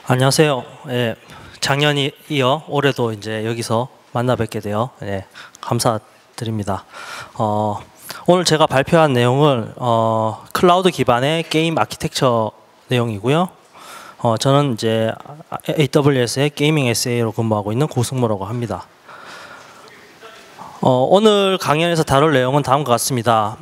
안녕하세요. 작년이 이어 올해도 이제 여기서 만나 뵙게 되어 감사드립니다. 오늘 제가 발표한 내용은 클라우드 기반의 게임 아키텍처 내용이고요. 저는 이제 AWS의 게이밍 SA로 근무하고 있는 고승모라고 합니다. 오늘 강연에서 다룰 내용은 다음과 같습니다.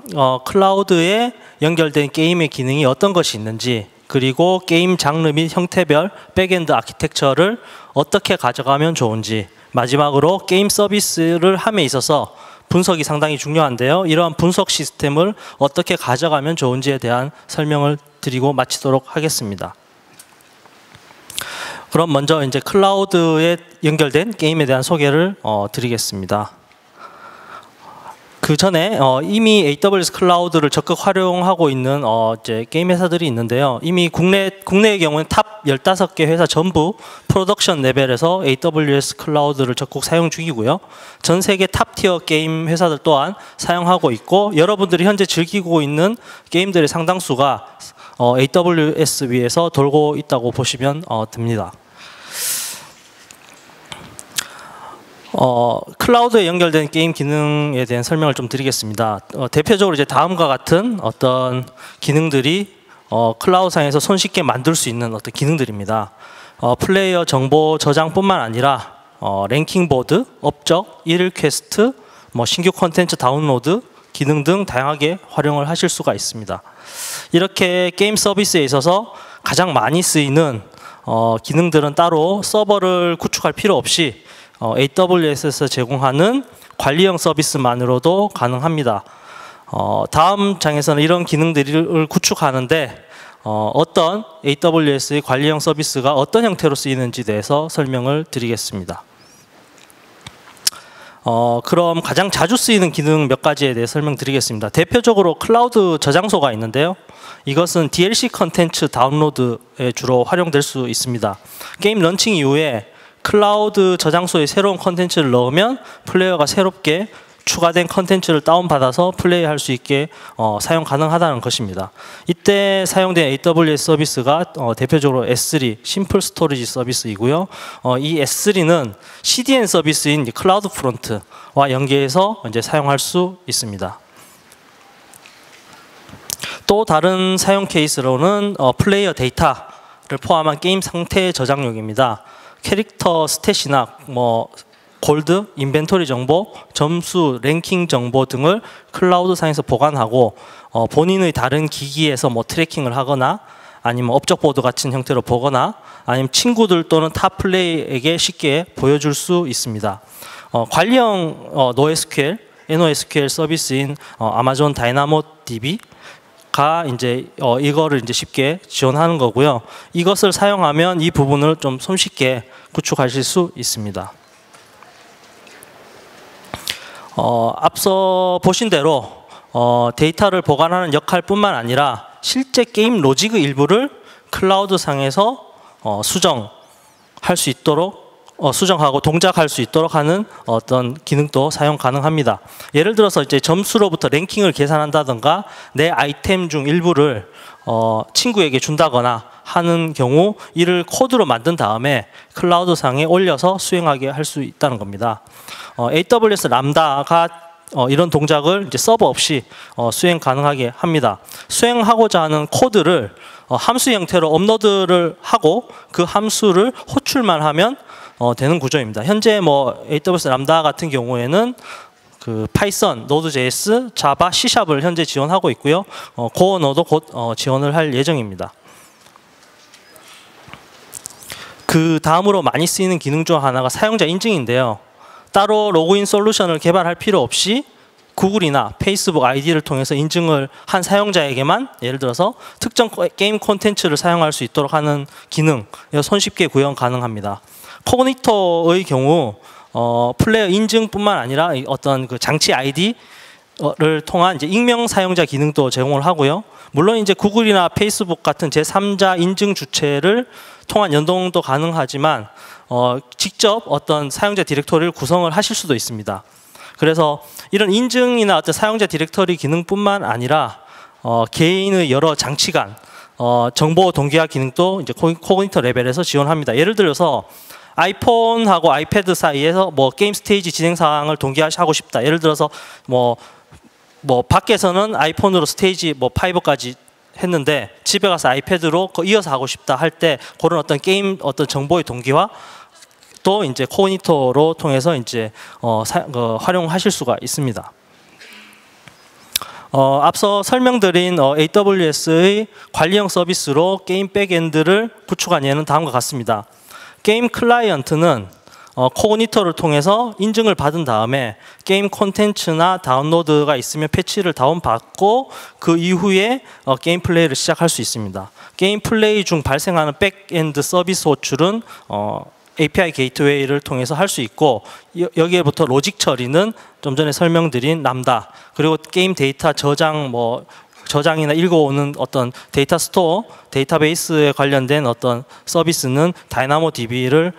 클라우드에 연결된 게임의 기능이 어떤 것이 있는지, 그리고 게임 장르 및 형태별 백엔드 아키텍처를 어떻게 가져가면 좋은지, 마지막으로 게임 서비스를 함에 있어서 분석이 상당히 중요한데요. 이러한 분석 시스템을 어떻게 가져가면 좋은지에 대한 설명을 드리고 마치도록 하겠습니다. 그럼 먼저 이제 클라우드에 연결된 게임에 대한 소개를 드리겠습니다. 그 전에 이미 AWS 클라우드를 적극 활용하고 있는 이제 게임 회사들이 있는데요. 이미 국내의 경우는 탑 15개 회사 전부 프로덕션 레벨에서 AWS 클라우드를 적극 사용 중이고요. 전 세계 탑 티어 게임 회사들 또한 사용하고 있고, 여러분들이 현재 즐기고 있는 게임들의 상당수가 AWS 위에서 돌고 있다고 보시면 됩니다. 클라우드에 연결된 게임 기능에 대한 설명을 좀 드리겠습니다. 대표적으로 이제 다음과 같은 어떤 기능들이 클라우드상에서 손쉽게 만들 수 있는 어떤 기능들입니다. 플레이어 정보 저장뿐만 아니라 랭킹 보드, 업적, 일일 퀘스트, 신규 콘텐츠 다운로드 기능 등 다양하게 활용을 하실 수가 있습니다. 이렇게 게임 서비스에 있어서 가장 많이 쓰이는 기능들은 따로 서버를 구축할 필요 없이 AWS에서 제공하는 관리형 서비스만으로도 가능합니다. 다음 장에서는 이런 기능들을 구축하는데 어떤 AWS의 관리형 서비스가 어떤 형태로 쓰이는지에 대해서 설명을 드리겠습니다. 그럼 가장 자주 쓰이는 기능 몇 가지에 대해 설명드리겠습니다. 대표적으로 클라우드 저장소가 있는데요. 이것은 DLC 컨텐츠 다운로드에 주로 활용될 수 있습니다. 게임 런칭 이후에 클라우드 저장소에 새로운 컨텐츠를 넣으면 플레이어가 새롭게 추가된 컨텐츠를 다운받아서 플레이할 수 있게 사용 가능하다는 것입니다. 이때 사용된 AWS 서비스가 대표적으로 S3, 심플 스토리지 서비스이고요. 이 S3는 CDN 서비스인 클라우드 프론트와 연계해서 이제 사용할 수 있습니다. 또 다른 사용 케이스로는 플레이어 데이터를 포함한 게임 상태 저장용입니다. 캐릭터 스탯이나 골드, 인벤토리 정보, 점수, 랭킹 정보 등을 클라우드상에서 보관하고 본인의 다른 기기에서 트래킹을 하거나 아니면 업적 보드 같은 형태로 보거나 아니면 친구들 또는 타 플레이에게 쉽게 보여줄 수 있습니다. 관리형 NoSQL, NoSQL 서비스인 아마존 다이나모 DB가 이제 이거를 이제 쉽게 지원하는 거고요. 이것을 사용하면 이 부분을 좀 손쉽게 구축하실 수 있습니다. 앞서 보신 대로 데이터를 보관하는 역할뿐만 아니라 실제 게임 로직 일부를 클라우드 상에서 수정할 수 있도록 수정하고 동작할 수 있도록 하는 어떤 기능도 사용 가능합니다. 예를 들어서 이제 점수로부터 랭킹을 계산한다든가 내 아이템 중 일부를 친구에게 준다거나 하는 경우 이를 코드로 만든 다음에 클라우드 상에 올려서 수행하게 할 수 있다는 겁니다. AWS 람다가 이런 동작을 이제 서버 없이 수행 가능하게 합니다. 수행하고자 하는 코드를 함수 형태로 업로드를 하고 그 함수를 호출만 하면 되는 구조입니다. 현재 AWS 람다 같은 경우에는 그 파이썬, 노드.js, 자바, C#을 현재 지원하고 있고요. 고어너도 곧 지원을 할 예정입니다. 그 다음으로 많이 쓰이는 기능 중 하나가 사용자 인증인데요. 따로 로그인 솔루션을 개발할 필요 없이 구글이나 페이스북 아이디를 통해서 인증을 한 사용자에게만 예를 들어서 특정 게임 콘텐츠를 사용할 수 있도록 하는 기능 손쉽게 구현 가능합니다. 코그니토의 경우 플레이어 인증뿐만 아니라 어떤 그 장치 아이디를 통한 이제 익명 사용자 기능도 제공을 하고요. 물론 이제 구글이나 페이스북 같은 제3자 인증 주체를 통한 연동도 가능하지만 직접 어떤 사용자 디렉토리를 구성을 하실 수도 있습니다. 그래서 이런 인증이나 어떤 사용자 디렉터리 기능뿐만 아니라 개인의 여러 장치 간 정보 동기화 기능도 이제 코그니터 레벨에서 지원합니다. 예를 들어서 아이폰하고 아이패드 사이에서 뭐 게임 스테이지 진행 상황을 동기화하고 싶다. 예를 들어서 뭐 밖에서는 아이폰으로 스테이지 뭐 5까지 했는데 집에 가서 아이패드로 이어서 하고 싶다 할 때 그런 어떤 게임 어떤 정보의 동기화 또 이제 코그니터로 통해서 이제 활용하실 수가 있습니다. 앞서 설명드린 AWS의 관리형 서비스로 게임 백엔드를 구축한 예는 다음과 같습니다. 게임 클라이언트는 코그니터를 통해서 인증을 받은 다음에 게임 콘텐츠나 다운로드가 있으면 패치를 다운받고 그 이후에 게임 플레이를 시작할 수 있습니다. 게임 플레이 중 발생하는 백엔드 서비스 호출은 API 게이트웨이를 통해서 할 수 있고 여기에부터 로직 처리는 좀 전에 설명드린 람다 그리고 게임 데이터 저장이나 읽어오는 어떤 데이터 스토어, 데이터베이스에 관련된 어떤 서비스는 다이나모 DB를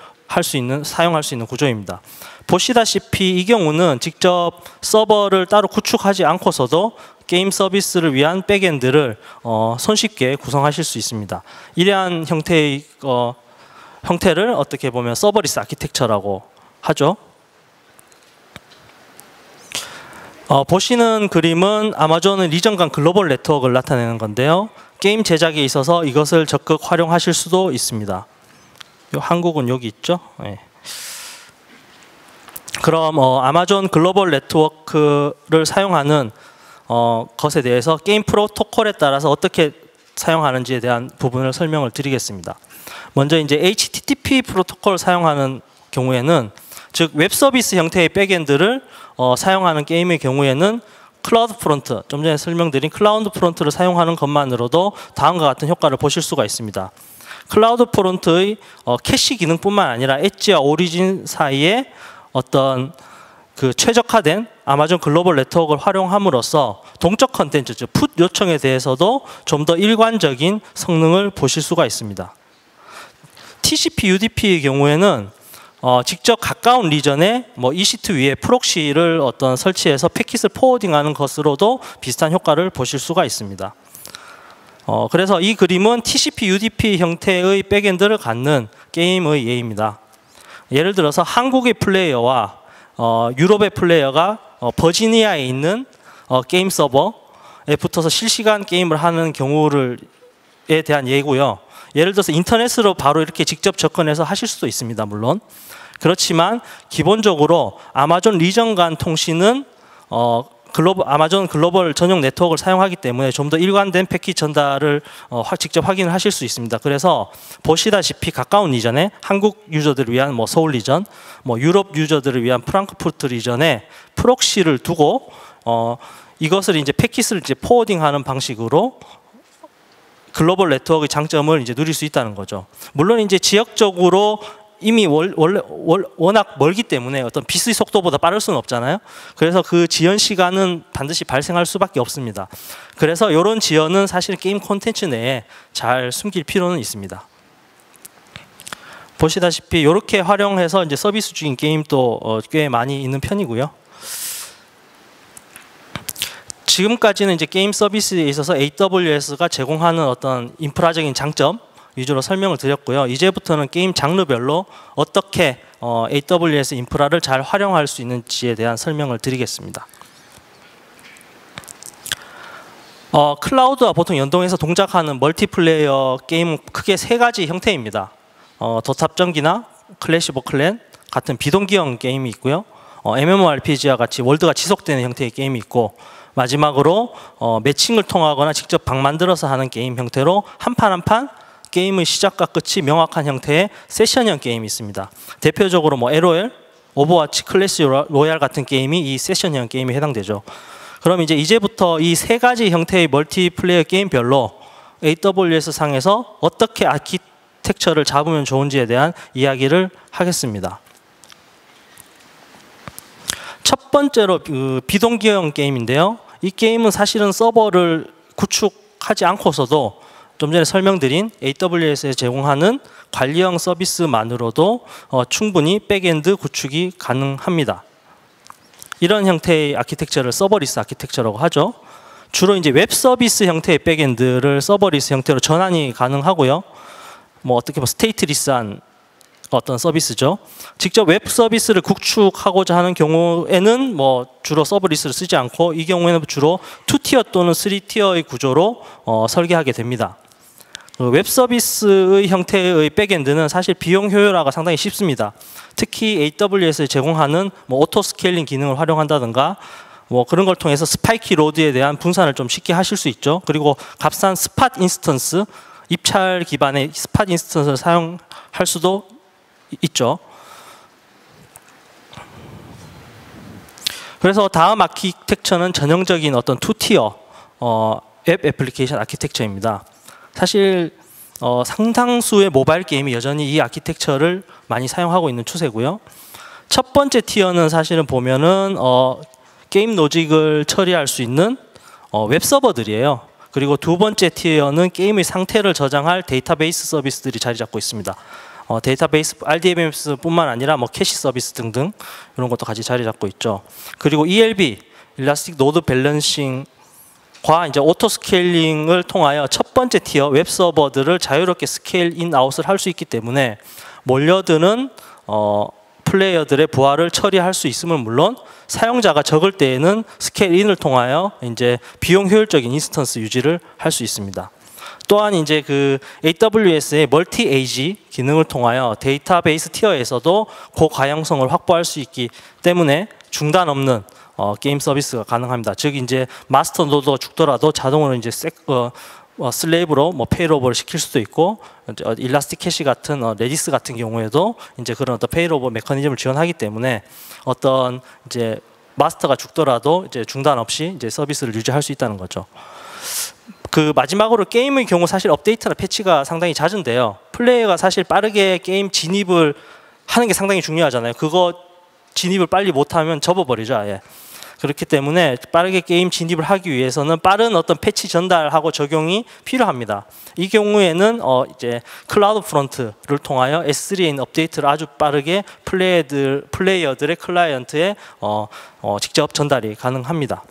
사용할 수 있는 구조입니다. 보시다시피 이 경우는 직접 서버를 따로 구축하지 않고서도 게임 서비스를 위한 백엔드를 손쉽게 구성하실 수 있습니다. 이러한 형태를 어떻게 보면 서버리스 아키텍처라고 하죠. 보시는 그림은 아마존의 리전 간 글로벌 네트워크를 나타내는 건데요. 게임 제작에 있어서 이것을 적극 활용하실 수도 있습니다. 한국은 여기 있죠. 네. 그럼 아마존 글로벌 네트워크를 사용하는 것에 대해서 게임 프로토콜에 따라서 어떻게 사용하는지에 대한 부분을 설명을 드리겠습니다. 먼저 이제 HTTP 프로토콜을 사용하는 경우에는 즉 웹 서비스 형태의 백엔드를 사용하는 게임의 경우에는 클라우드 프론트, 좀 전에 설명드린 클라우드 프론트를 사용하는 것만으로도 다음과 같은 효과를 보실 수가 있습니다. 클라우드 프론트의 캐시 기능뿐만 아니라 엣지와 오리진 사이에 어떤 그 최적화된 아마존 글로벌 네트워크를 활용함으로써 동적 컨텐츠, 즉 풋 요청에 대해서도 좀 더 일관적인 성능을 보실 수가 있습니다. TCP, UDP의 경우에는 직접 가까운 리전에 EC2 위에 프록시를 설치해서 패킷을 포워딩하는 것으로도 비슷한 효과를 보실 수가 있습니다. 그래서 이 그림은 TCP, UDP 형태의 백엔드를 갖는 게임의 예입니다. 예를 들어서 한국의 플레이어와 유럽의 플레이어가 버지니아에 있는 게임 서버에 붙어서 실시간 게임을 하는 경우에 대한 예고요. 예를 들어서 인터넷으로 바로 이렇게 직접 접근해서 하실 수도 있습니다. 물론. 그렇지만 기본적으로 아마존 리전 간 통신은 아마존 글로벌 전용 네트워크를 사용하기 때문에 좀 더 일관된 패킷 전달을 직접 확인을 하실 수 있습니다. 그래서 보시다시피 가까운 리전에 한국 유저들을 위한 서울 리전, 유럽 유저들을 위한 프랑크푸르트 리전에 프록시를 두고 이것을 이제 패킷을 이제 포워딩하는 방식으로 글로벌 네트워크의 장점을 이제 누릴 수 있다는 거죠. 물론 이제 지역적으로 이미 워낙 멀기 때문에 어떤 빛의 속도보다 빠를 수는 없잖아요. 그래서 그 지연 시간은 반드시 발생할 수밖에 없습니다. 그래서 이런 지연은 사실 게임 콘텐츠 내에 잘 숨길 필요는 있습니다. 보시다시피 이렇게 활용해서 이제 서비스 중인 게임도 꽤 많이 있는 편이고요. 지금까지는 이제 게임 서비스에 있어서 AWS가 제공하는 어떤 인프라적인 장점 위주로 설명을 드렸고요. 이제부터는 게임 장르별로 어떻게 AWS 인프라를 잘 활용할 수 있는지에 대한 설명을 드리겠습니다. 클라우드와 보통 연동해서 동작하는 멀티플레이어 게임은 크게 세 가지 형태입니다. 도탑전기나 클래시 오브 클랜 같은 비동기형 게임이 있고요. MMORPG와 같이 월드가 지속되는 형태의 게임이 있고 마지막으로 매칭을 통하거나 직접 방 만들어서 하는 게임 형태로 한 판 한 판 게임의 시작과 끝이 명확한 형태의 세션형 게임이 있습니다. 대표적으로 LOL, 오버워치, 클래시 로얄 같은 게임이 이 세션형 게임에 해당되죠. 그럼 이제부터 이 세 가지 형태의 멀티플레이어 게임별로 AWS 상에서 어떻게 아키텍처를 잡으면 좋은지에 대한 이야기를 하겠습니다. 첫 번째로 비동기형 게임인데요. 이 게임은 사실은 서버를 구축하지 않고서도 좀 전에 설명드린 AWS에 제공하는 관리형 서비스만으로도 충분히 백엔드 구축이 가능합니다. 이런 형태의 아키텍처를 서버리스 아키텍처라고 하죠. 주로 이제 웹 서비스 형태의 백엔드를 서버리스 형태로 전환이 가능하고요. 뭐 어떻게 보면 스테이트리스한 어떤 서비스죠. 직접 웹 서비스를 구축하고자 하는 경우에는 뭐 주로 서버리스를 쓰지 않고, 이 경우에는 주로 2티어 또는 3티어의 구조로 설계하게 됩니다. 웹 서비스의 형태의 백엔드는 사실 비용 효율화가 상당히 쉽습니다. 특히 AWS에 제공하는 뭐 오토 스케일링 기능을 활용한다든가 뭐 그런 걸 통해서 스파이키 로드에 대한 분산을 좀 쉽게 하실 수 있죠. 그리고 값싼 스팟 인스턴스, 입찰 기반의 스팟 인스턴스를 사용할 수도 있죠. 그래서 다음 아키텍처는 전형적인 어떤 2티어 웹 애플리케이션 아키텍처입니다. 사실 상당수의 모바일 게임이 여전히 이 아키텍처를 많이 사용하고 있는 추세고요. 첫 번째 티어는 사실은 보면은 게임 로직을 처리할 수 있는 웹 서버들이에요. 그리고 두 번째 티어는 게임의 상태를 저장할 데이터베이스 서비스들이 자리 잡고 있습니다. 데이터베이스 RDBMS뿐만 아니라 뭐 캐시 서비스 등등 이런 것도 같이 자리 잡고 있죠. 그리고 ELB, 일라스틱 노드 밸런싱 과 이제 오토 스케일링을 통하여 첫 번째 티어 웹 서버들을 자유롭게 스케일 인 아웃을 할 수 있기 때문에 몰려드는 플레이어들의 부하를 처리할 수 있음은 물론, 사용자가 적을 때에는 스케일 인을 통하여 이제 비용 효율적인 인스턴스 유지를 할 수 있습니다. 또한 이제 그 AWS의 멀티 에이지 기능을 통하여 데이터베이스 티어에서도 고가용성을 확보할 수 있기 때문에 중단 없는 게임 서비스가 가능합니다. 즉 이제 마스터 노드가 죽더라도 자동으로 이제 슬레이브로 뭐 페이로버를 시킬 수도 있고, 일라스틱 캐시 같은 레디스 같은 경우에도 이제 그런 어떤 페이로버 메커니즘을 지원하기 때문에 어떤 이제 마스터가 죽더라도 이제 중단 없이 이제 서비스를 유지할 수 있다는 거죠. 그 마지막으로 게임의 경우 사실 업데이트나 패치가 상당히 잦은데요. 플레이어가 사실 빠르게 게임 진입을 하는 게 상당히 중요하잖아요. 그거 진입을 빨리 못하면 접어버리죠, 아예. 그렇기 때문에 빠르게 게임 진입을 하기 위해서는 빠른 어떤 패치 전달하고 적용이 필요합니다. 이 경우에는 이제 클라우드 프론트를 통하여 S3인 업데이트를 아주 빠르게 플레이어들의 클라이언트에 직접 전달이 가능합니다.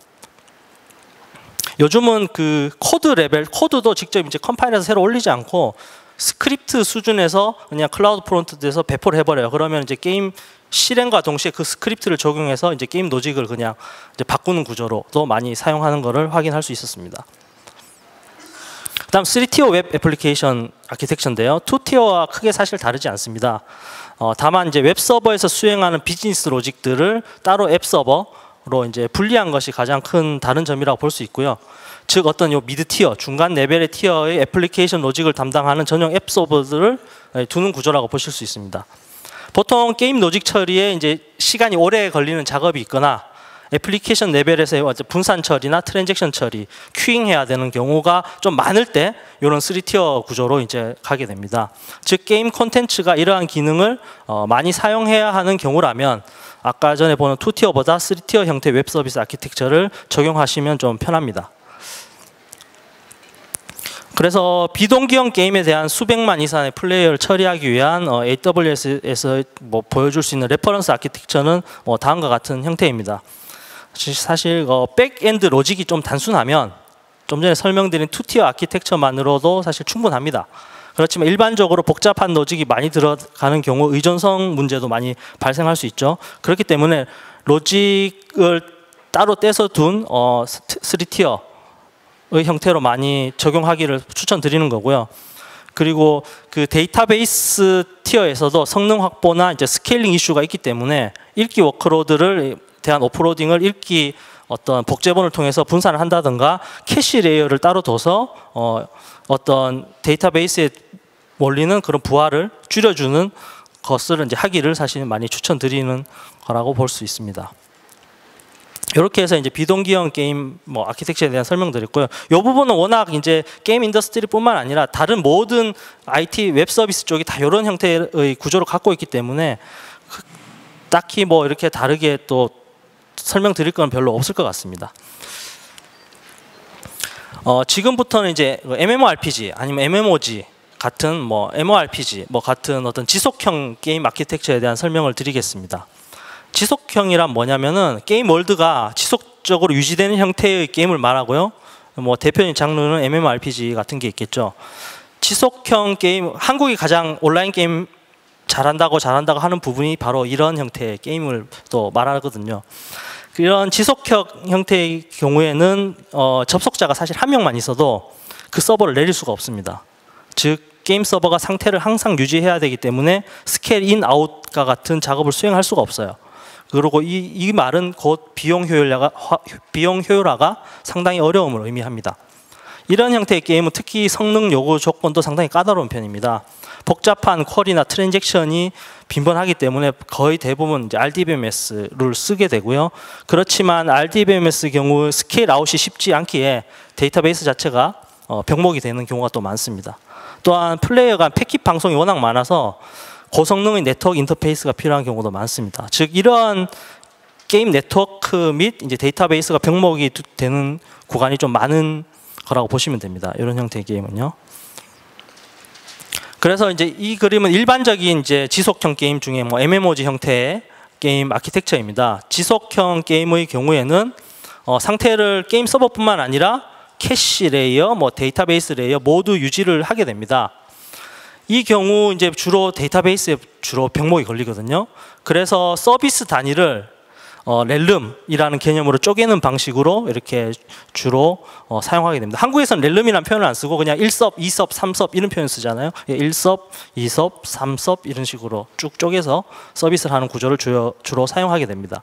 요즘은 그 코드 레벨, 코드도 직접 이제 컴파일해서 새로 올리지 않고 스크립트 수준에서 그냥 클라우드 프론트에서 배포를 해버려요. 그러면 이제 게임 실행과 동시에 그 스크립트를 적용해서 이제 게임 로직을 그냥 이제 바꾸는 구조로도 많이 사용하는 것을 확인할 수 있었습니다. 그다음 3티어 웹 애플리케이션 아키텍처인데요. 2티어와 크게 사실 다르지 않습니다. 다만 이제 웹 서버에서 수행하는 비즈니스 로직들을 따로 앱 서버로 이제 분리한 것이 가장 큰 다른 점이라고 볼 수 있고요. 즉 어떤 요 미드 티어, 중간 레벨의 티어의 애플리케이션 로직을 담당하는 전용 앱 서버들을 두는 구조라고 보실 수 있습니다. 보통 게임 로직 처리에 이제 시간이 오래 걸리는 작업이 있거나 애플리케이션 레벨에서의 분산 처리나 트랜잭션 처리, 큐잉해야 되는 경우가 좀 많을 때 이런 3티어 구조로 이제 가게 됩니다. 즉 게임 콘텐츠가 이러한 기능을 많이 사용해야 하는 경우라면 아까 전에 보는 2티어보다 3티어 형태 웹 서비스 아키텍처를 적용하시면 좀 편합니다. 그래서 비동기형 게임에 대한 수백만 이상의 플레이어를 처리하기 위한 AWS에서 뭐 보여줄 수 있는 레퍼런스 아키텍처는 다음과 같은 형태입니다. 사실 백엔드 로직이 좀 단순하면 좀 전에 설명드린 2티어 아키텍처만으로도 사실 충분합니다. 그렇지만 일반적으로 복잡한 로직이 많이 들어가는 경우 의존성 문제도 많이 발생할 수 있죠. 그렇기 때문에 로직을 따로 떼서 둔 3티어 의 형태로 많이 적용하기를 추천드리는 거고요. 그리고 그 데이터베이스 티어에서도 성능 확보나 이제 스케일링 이슈가 있기 때문에 읽기 워크로드를 대한 오프로딩을 읽기 어떤 복제본을 통해서 분산을 한다든가 캐시 레이어를 따로 둬서 어떤 데이터베이스에 몰리는 그런 부하를 줄여주는 것을 이제 하기를 사실 많이 추천드리는 거라고 볼 수 있습니다. 이렇게 해서 이제 비동기형 게임 뭐 아키텍처에 대한 설명드렸고요. 이 부분은 워낙 이제 게임 인더스트리뿐만 아니라 다른 모든 IT 웹 서비스 쪽이 다 이런 형태의 구조를 갖고 있기 때문에 딱히 뭐 이렇게 다르게 또 설명드릴 건 별로 없을 것 같습니다. 지금부터는 이제 MMORPG 아니면 MMOG 같은 뭐 MMORPG 뭐 같은 어떤 지속형 게임 아키텍처에 대한 설명을 드리겠습니다. 지속형이란 뭐냐면은 게임 월드가 지속적으로 유지되는 형태의 게임을 말하고요. 뭐 대표적인 장르는 MMORPG 같은 게 있겠죠. 지속형 게임, 한국이 가장 온라인 게임 잘한다고 하는 부분이 바로 이런 형태의 게임을 또 말하거든요. 이런 지속형 형태의 경우에는 접속자가 사실 한 명만 있어도 그 서버를 내릴 수가 없습니다. 즉 게임 서버가 상태를 항상 유지해야 되기 때문에 스케일 인 아웃과 같은 작업을 수행할 수가 없어요. 그리고 이 말은 곧 비용 효율화가 상당히 어려움을 의미합니다. 이런 형태의 게임은 특히 성능 요구 조건도 상당히 까다로운 편입니다. 복잡한 쿼리나 트랜잭션이 빈번하기 때문에 거의 대부분 이제 RDBMS를 쓰게 되고요. 그렇지만 RDBMS 경우 스케일 아웃이 쉽지 않기에 데이터베이스 자체가 병목이 되는 경우가 또 많습니다. 또한 플레이어 간 패킷 방송이 워낙 많아서 고성능의 네트워크 인터페이스가 필요한 경우도 많습니다. 즉 이러한 게임 네트워크 및 이제 데이터베이스가 병목이 되는 구간이 좀 많은 거라고 보시면 됩니다. 이런 형태의 게임은요. 그래서 이제 이 그림은 일반적인 이제 지속형 게임 중에 뭐 MMOG 형태의 게임 아키텍처입니다. 지속형 게임의 경우에는 상태를 게임 서버뿐만 아니라 캐시 레이어, 뭐 데이터베이스 레이어 모두 유지를 하게 됩니다. 이 경우 이제 주로 데이터베이스에 주로 병목이 걸리거든요. 그래서 서비스 단위를 렐름이라는 개념으로 쪼개는 방식으로 이렇게 주로 사용하게 됩니다. 한국에서는 렐름이라는 표현을 안 쓰고 그냥 1섭, 2섭, 3섭 이런 표현 쓰잖아요. 1섭, 2섭, 3섭 이런 식으로 쭉 쪼개서 서비스를 하는 구조를 주로 사용하게 됩니다.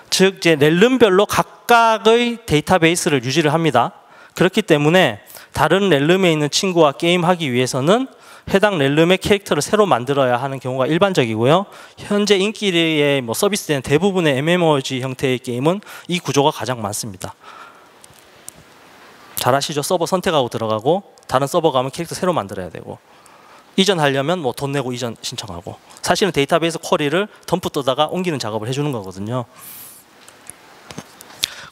즉 이제 렐름별로 각각의 데이터베이스를 유지를 합니다. 그렇기 때문에 다른 렐름에 있는 친구와 게임하기 위해서는 해당 렐름의 캐릭터를 새로 만들어야 하는 경우가 일반적이고요. 현재 인기에 뭐 서비스되는 대부분의 MMOG 형태의 게임은 이 구조가 가장 많습니다. 잘 아시죠? 서버 선택하고 들어가고 다른 서버 가면 캐릭터 새로 만들어야 되고 이전하려면 뭐 돈 내고 이전 신청하고 사실은 데이터베이스 쿼리를 덤프 떠다가 옮기는 작업을 해주는 거거든요.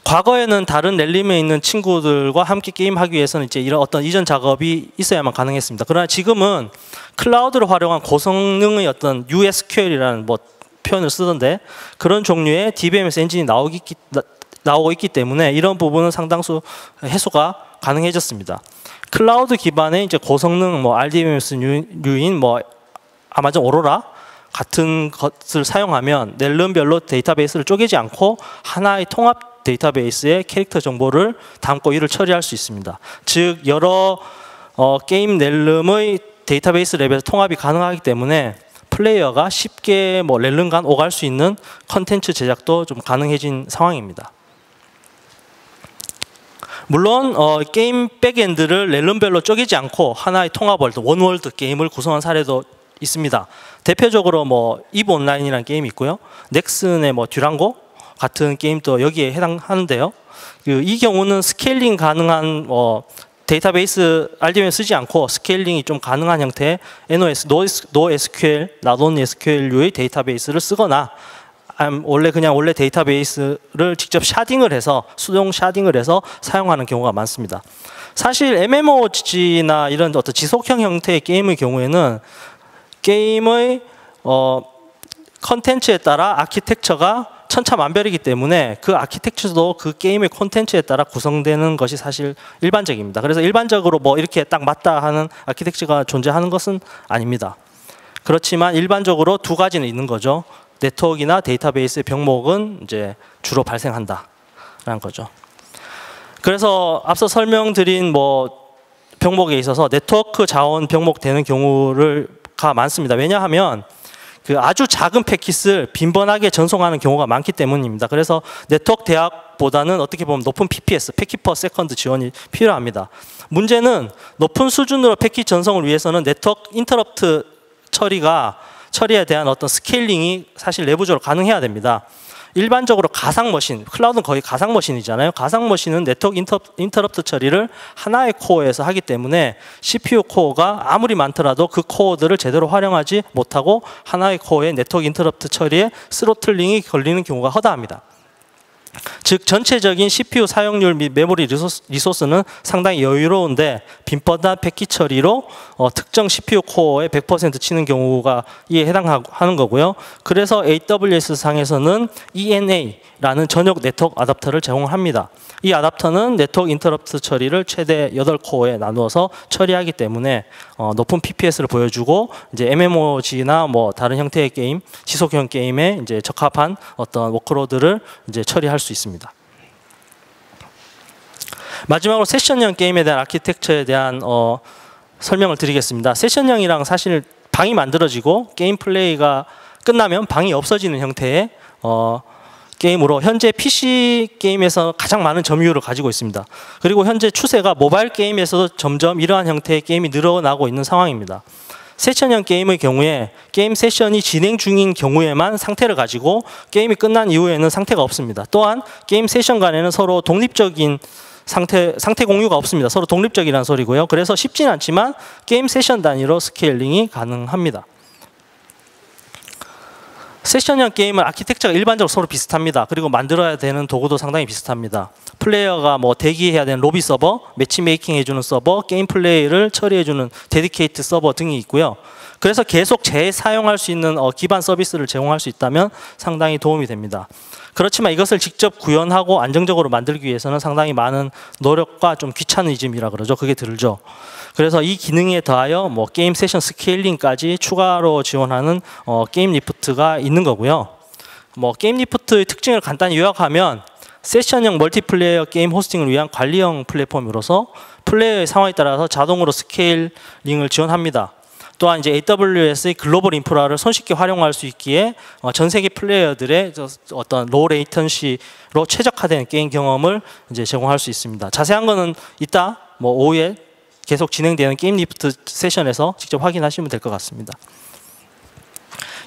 과거에는 다른 렐름에 있는 친구들과 함께 게임하기 위해서는 이제 이런 어떤 이전 작업이 있어야만 가능했습니다. 그러나 지금은 클라우드를 활용한 고성능의 어떤 USQL이라는 뭐 표현을 쓰던데 그런 종류의 DBMS 엔진이 나오고 있기 때문에 이런 부분은 상당수 해소가 가능해졌습니다. 클라우드 기반의 이제 고성능 뭐 RDBMS 류인 뭐 아마존 오로라 같은 것을 사용하면 렐름별로 데이터베이스를 쪼개지 않고 하나의 통합 데이터베이스에 캐릭터 정보를 담고 이를 처리할 수 있습니다. 즉 여러 게임 렐름의 데이터베이스 랩에서 통합이 가능하기 때문에 플레이어가 쉽게 뭐 렐름 간 오갈 수 있는 컨텐츠 제작도 좀 가능해진 상황입니다. 물론 게임 백엔드를 렐름별로 쪼개지 않고 하나의 통합 월드, 원월드 게임을 구성한 사례도 있습니다. 대표적으로 뭐 이브 온라인이라는 게임이 있고요. 넥슨의 뭐 듀랑고 같은 게임도 여기에 해당하는데요. 이 경우는 스케일링 가능한 데이터베이스 RDBMS 쓰지 않고 스케일링이 좀 가능한 형태의 NoSQL, NoSQL류의 데이터베이스를 쓰거나 원래 데이터베이스를 직접 샤딩을 해서 수동 샤딩을 해서 사용하는 경우가 많습니다. 사실 MMOG나 이런 어떤 지속형 형태의 게임의 경우에는 게임의 컨텐츠에 따라 아키텍처가 천차만별이기 때문에 그 아키텍처도 그 게임의 콘텐츠에 따라 구성되는 것이 사실 일반적입니다. 그래서 일반적으로 뭐 이렇게 딱 맞다 하는 아키텍처가 존재하는 것은 아닙니다. 그렇지만 일반적으로 두 가지는 있는 거죠. 네트워크나 데이터베이스의 병목은 이제 주로 발생한다라는 거죠. 그래서 앞서 설명드린 뭐 병목에 있어서 네트워크 자원 병목되는 경우가 많습니다. 왜냐하면 그 아주 작은 패킷을 빈번하게 전송하는 경우가 많기 때문입니다. 그래서 네트워크 대학보다는 어떻게 보면 높은 PPS, 패킷 퍼 세컨드 지원이 필요합니다. 문제는 높은 수준으로 패킷 전송을 위해서는 네트워크 인터럽트 처리에 대한 어떤 스케일링이 사실 내부적으로 가능해야 됩니다. 일반적으로 가상머신, 클라우드는 거의 가상머신이잖아요. 가상머신은 네트워크 인터럽트 처리를 하나의 코어에서 하기 때문에 CPU 코어가 아무리 많더라도 그 코어들을 제대로 활용하지 못하고 하나의 코어의 네트워크 인터럽트 처리에 스로틀링이 걸리는 경우가 허다합니다. 즉 전체적인 CPU 사용률 및 메모리 리소스는 상당히 여유로운데 빈번한 패킷 처리로 특정 CPU 코어에 100% 치는 경우가 이에 해당하는 거고요. 그래서 AWS 상에서는 ENA라는 전용 네트워크 아답터를 제공합니다. 이 아답터는 네트워크 인터럽트 처리를 최대 8코어에 나누어서 처리하기 때문에 높은 PPS를 보여주고 이제 MMOG나 뭐 다른 형태의 게임, 지속형 게임에 이제 적합한 어떤 워크로드를 이제 처리할 수 있습니다. 마지막으로 세션형 게임에 대한 아키텍처에 대한 설명을 드리겠습니다. 세션형이랑 사실 방이 만들어지고 게임 플레이가 끝나면 방이 없어지는 형태의 게임으로 현재 PC 게임에서 가장 많은 점유율을 가지고 있습니다. 그리고 현재 추세가 모바일 게임에서도 점점 이러한 형태의 게임이 늘어나고 있는 상황입니다. 세션형 게임의 경우에 게임 세션이 진행 중인 경우에만 상태를 가지고 게임이 끝난 이후에는 상태가 없습니다. 또한 게임 세션 간에는 서로 독립적인 상태 공유가 없습니다. 서로 독립적이라는 소리고요. 그래서 쉽지는 않지만 게임 세션 단위로 스케일링이 가능합니다. 세션형 게임은 아키텍처가 일반적으로 서로 비슷합니다. 그리고 만들어야 되는 도구도 상당히 비슷합니다. 플레이어가 뭐 대기해야 되는 로비 서버, 매치메이킹 해주는 서버, 게임 플레이를 처리해주는 데디케이트 서버 등이 있고요. 그래서 계속 재사용할 수 있는 기반 서비스를 제공할 수 있다면 상당히 도움이 됩니다. 그렇지만 이것을 직접 구현하고 안정적으로 만들기 위해서는 상당히 많은 노력과 좀 귀차니즘이라 그러죠. 그게 들죠. 그래서 이 기능에 더하여 뭐 게임 세션 스케일링까지 추가로 지원하는 게임 리프트가 있는 거고요. 뭐 게임 리프트의 특징을 간단히 요약하면 세션형 멀티플레이어 게임 호스팅을 위한 관리형 플랫폼으로서 플레이어의 상황에 따라서 자동으로 스케일링을 지원합니다. 또한 이제 AWS의 글로벌 인프라를 손쉽게 활용할 수 있기에 전 세계 플레이어들의 어떤 로우 레이턴시로 최적화된 게임 경험을 이제 제공할 수 있습니다. 자세한 거는 이따 뭐 오후에 계속 진행되는 게임 리프트 세션에서 직접 확인하시면 될 것 같습니다.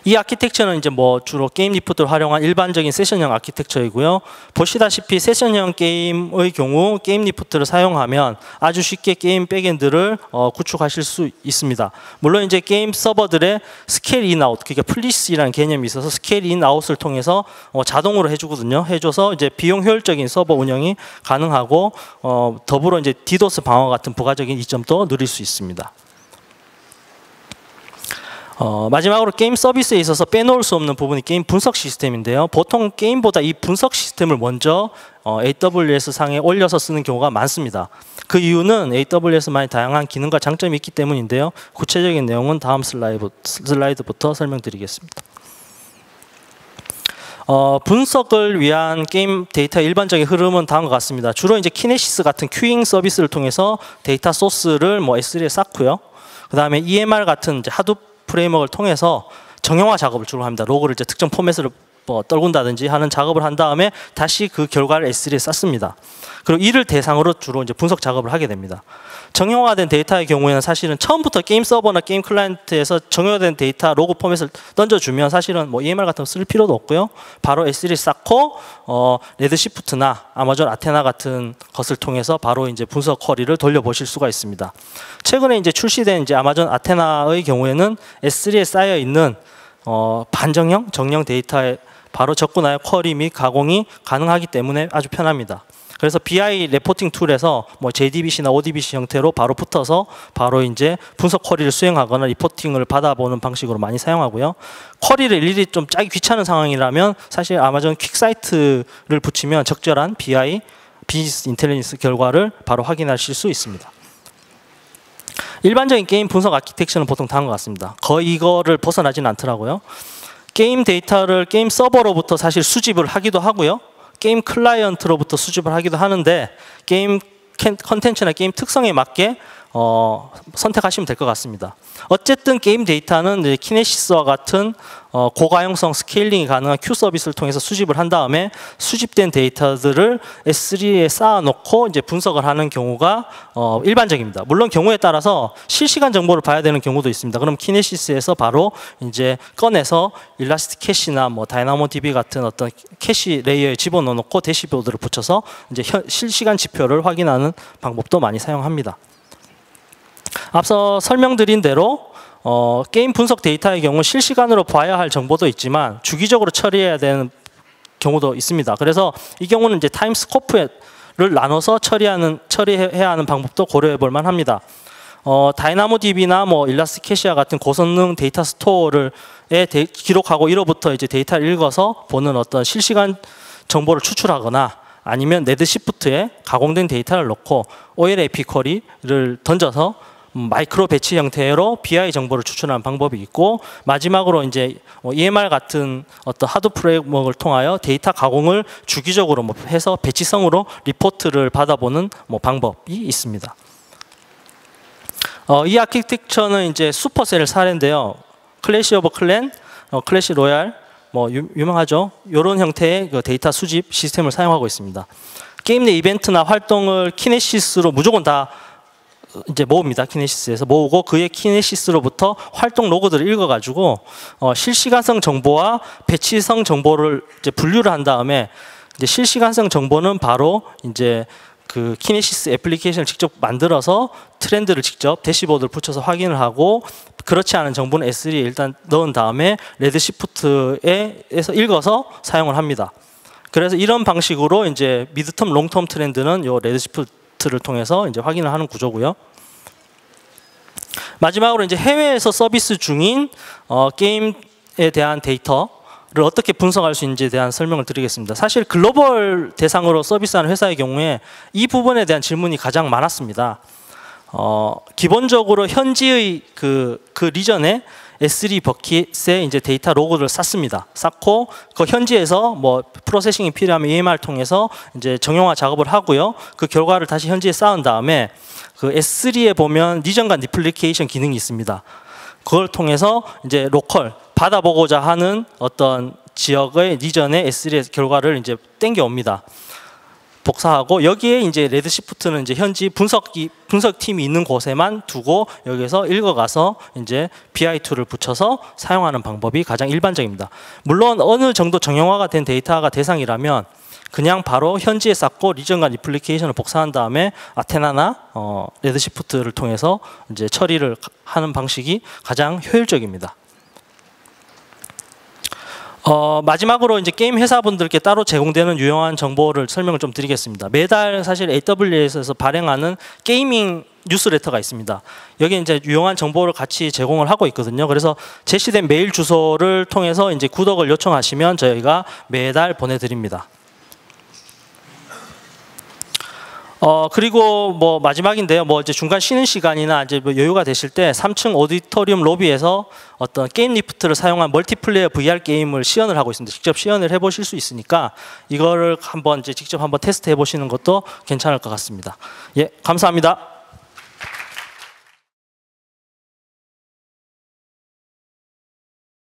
이 아키텍처는 이제 뭐 주로 게임 리프트를 활용한 일반적인 세션형 아키텍처이고요. 보시다시피 세션형 게임의 경우 게임 리프트를 사용하면 아주 쉽게 게임 백엔드를 구축하실 수 있습니다. 물론 이제 게임 서버들의 스케일 인 아웃, 그러니까 플리스라는 개념이 있어서 스케일 인 아웃을 통해서 자동으로 해주거든요. 해줘서 이제 비용 효율적인 서버 운영이 가능하고 더불어 이제 디도스 방어 같은 부가적인 이점도 누릴 수 있습니다. 마지막으로 게임 서비스에 있어서 빼놓을 수 없는 부분이 게임 분석 시스템인데요. 보통 게임보다 이 분석 시스템을 먼저 AWS 상에 올려서 쓰는 경우가 많습니다. 그 이유는 AWS만의 다양한 기능과 장점이 있기 때문인데요. 구체적인 내용은 다음 슬라이드부터 설명드리겠습니다. 분석을 위한 게임 데이터의 일반적인 흐름은 다음과 같습니다. 주로 이제 키네시스 같은 큐잉 서비스를 통해서 데이터 소스를 뭐 S3에 쌓고요. 그 다음에 EMR 같은 이제 하둡 프레임워크를 통해서 정형화 작업을 주로 합니다. 로그를 이제 특정 포맷으로 떨군다든지 하는 작업을 한 다음에 다시 그 결과를 S3에 쌓습니다. 그리고 이를 대상으로 주로 이제 분석 작업을 하게 됩니다. 정형화된 데이터의 경우에는 사실은 처음부터 게임 서버나 게임 클라이언트에서 정형화된 데이터 로그 포맷을 던져주면 사실은 뭐 EMR 같은 거 쓸 필요도 없고요. 바로 S3에 쌓고 레드시프트나 아마존 아테나 같은 것을 통해서 바로 이제 분석 쿼리를 돌려보실 수가 있습니다. 최근에 이제 출시된 이제 아마존 아테나의 경우에는 S3에 쌓여 있는 반정형, 정형 데이터에 바로 접근하여 쿼리 및 가공이 가능하기 때문에 아주 편합니다. 그래서 BI 레포팅 툴에서 뭐 JDBC나 ODBC 형태로 바로 붙어서 바로 이제 분석 쿼리를 수행하거나 리포팅을 받아보는 방식으로 많이 사용하고요. 쿼리를 일일이 좀 짜기 귀찮은 상황이라면 사실 아마존 퀵사이트를 붙이면 적절한 BI, 비즈니스 인텔리전스 결과를 바로 확인하실 수 있습니다. 일반적인 게임 분석 아키텍처는 보통 다음과 같습니다. 거의 이거를 벗어나지는 않더라고요. 게임 데이터를 게임 서버로부터 사실 수집을 하기도 하고요. 게임 클라이언트로부터 수집을 하기도 하는데 게임 컨텐츠나 게임 특성에 맞게 선택하시면 될 것 같습니다. 어쨌든 게임 데이터는 이제 키네시스와 같은 고가용성 스케일링이 가능한 Q 서비스를 통해서 수집을 한 다음에 수집된 데이터들을 S3에 쌓아놓고 이제 분석을 하는 경우가 일반적입니다. 물론 경우에 따라서 실시간 정보를 봐야 되는 경우도 있습니다. 그럼 키네시스에서 바로 이제 꺼내서 일라스틱 캐시나 뭐 다이나모 DB 같은 어떤 캐시 레이어에 집어넣고 대시보드를 붙여서 이제 실시간 지표를 확인하는 방법도 많이 사용합니다. 앞서 설명드린 대로 게임 분석 데이터의 경우 실시간으로 봐야 할 정보도 있지만 주기적으로 처리해야 되는 경우도 있습니다. 그래서 이 경우는 이제 타임 스코프를 나눠서 처리해야 하는 방법도 고려해 볼 만합니다. 다이나모DB나 뭐 일라스트캐시아 같은 고성능 데이터 스토어를 기록하고 이로부터 이제 데이터를 읽어서 보는 어떤 실시간 정보를 추출하거나 아니면 레드시프트에 가공된 데이터를 넣고 OLAP 쿼리를 던져서 마이크로 배치 형태로 BI 정보를 추출하는 방법이 있고, 마지막으로 이제 EMR 같은 어떤 하드 프레임워크를 통하여 데이터 가공을 주기적으로 해서 배치성으로 리포트를 받아보는 방법이 있습니다. 이 아키텍처는 이제 슈퍼셀 사례인데요. 클래시 오브 클랜, 클래시 로얄, 유명하죠. 이런 형태의 그 데이터 수집 시스템을 사용하고 있습니다. 게임 내 이벤트나 활동을 키네시스로 무조건 다 이제 모읍니다. 키네시스에서 모으고 그의 키네시스로부터 활동 로그들을 읽어가지고 실시간성 정보와 배치성 정보를 이제 분류를 한 다음에 이제 실시간성 정보는 바로 이제 그 키네시스 애플리케이션을 직접 만들어서 트렌드를 직접 대시보드를 붙여서 확인을 하고, 그렇지 않은 정보는 S3에 일단 넣은 다음에 레드시프트에서 읽어서 사용을 합니다. 그래서 이런 방식으로 이제 미드텀, 롱텀 트렌드는 요 레드시프트를 통해서 이제 확인을 하는 구조고요. 마지막으로 이제 해외에서 서비스 중인 게임에 대한 데이터를 어떻게 분석할 수 있는지에 대한 설명을 드리겠습니다. 사실 글로벌 대상으로 서비스하는 회사의 경우에 이 부분에 대한 질문이 가장 많았습니다. 기본적으로 현지의 그 리전에 S3 버킷에 이제 데이터 로그를 쌓습니다. 쌓고 그 현지에서 뭐 프로세싱이 필요하면 EMR 통해서 이제 정형화 작업을 하고요. 그 결과를 다시 현지에 쌓은 다음에 그 S3에 보면 리전 간 리플리케이션 기능이 있습니다. 그걸 통해서 이제 로컬 받아보고자 하는 어떤 지역의 리전의 S3의 결과를 이제 땡겨 옵니다. 복사하고 여기에 이제 레드시프트는 이제 현지 분석팀이 있는 곳에만 두고 여기서 읽어가서 이제 BI2를 붙여서 사용하는 방법이 가장 일반적입니다. 물론 어느 정도 정형화가 된 데이터가 대상이라면 그냥 바로 현지에 쌓고 리전 간 리플리케이션을 복사한 다음에 아테나나 레드시프트를 통해서 이제 처리를 하는 방식이 가장 효율적입니다. 마지막으로 이제 게임 회사분들께 따로 제공되는 유용한 정보를 설명을 좀 드리겠습니다. 매달 사실 AWS에서 발행하는 게이밍 뉴스레터가 있습니다. 여기 이제 유용한 정보를 같이 제공을 하고 있거든요. 그래서 제시된 메일 주소를 통해서 이제 구독을 요청하시면 저희가 매달 보내드립니다. 그리고 뭐 마지막인데요. 뭐 이제 중간 쉬는 시간이나 이제 뭐 여유가 되실 때 3층 오디토리움 로비에서 어떤 게임 리프트를 사용한 멀티플레이어 VR 게임을 시연을 하고 있습니다. 직접 시연을 해보실 수 있으니까 이거를 한번 이제 직접 한번 테스트 해보시는 것도 괜찮을 것 같습니다. 예, 감사합니다.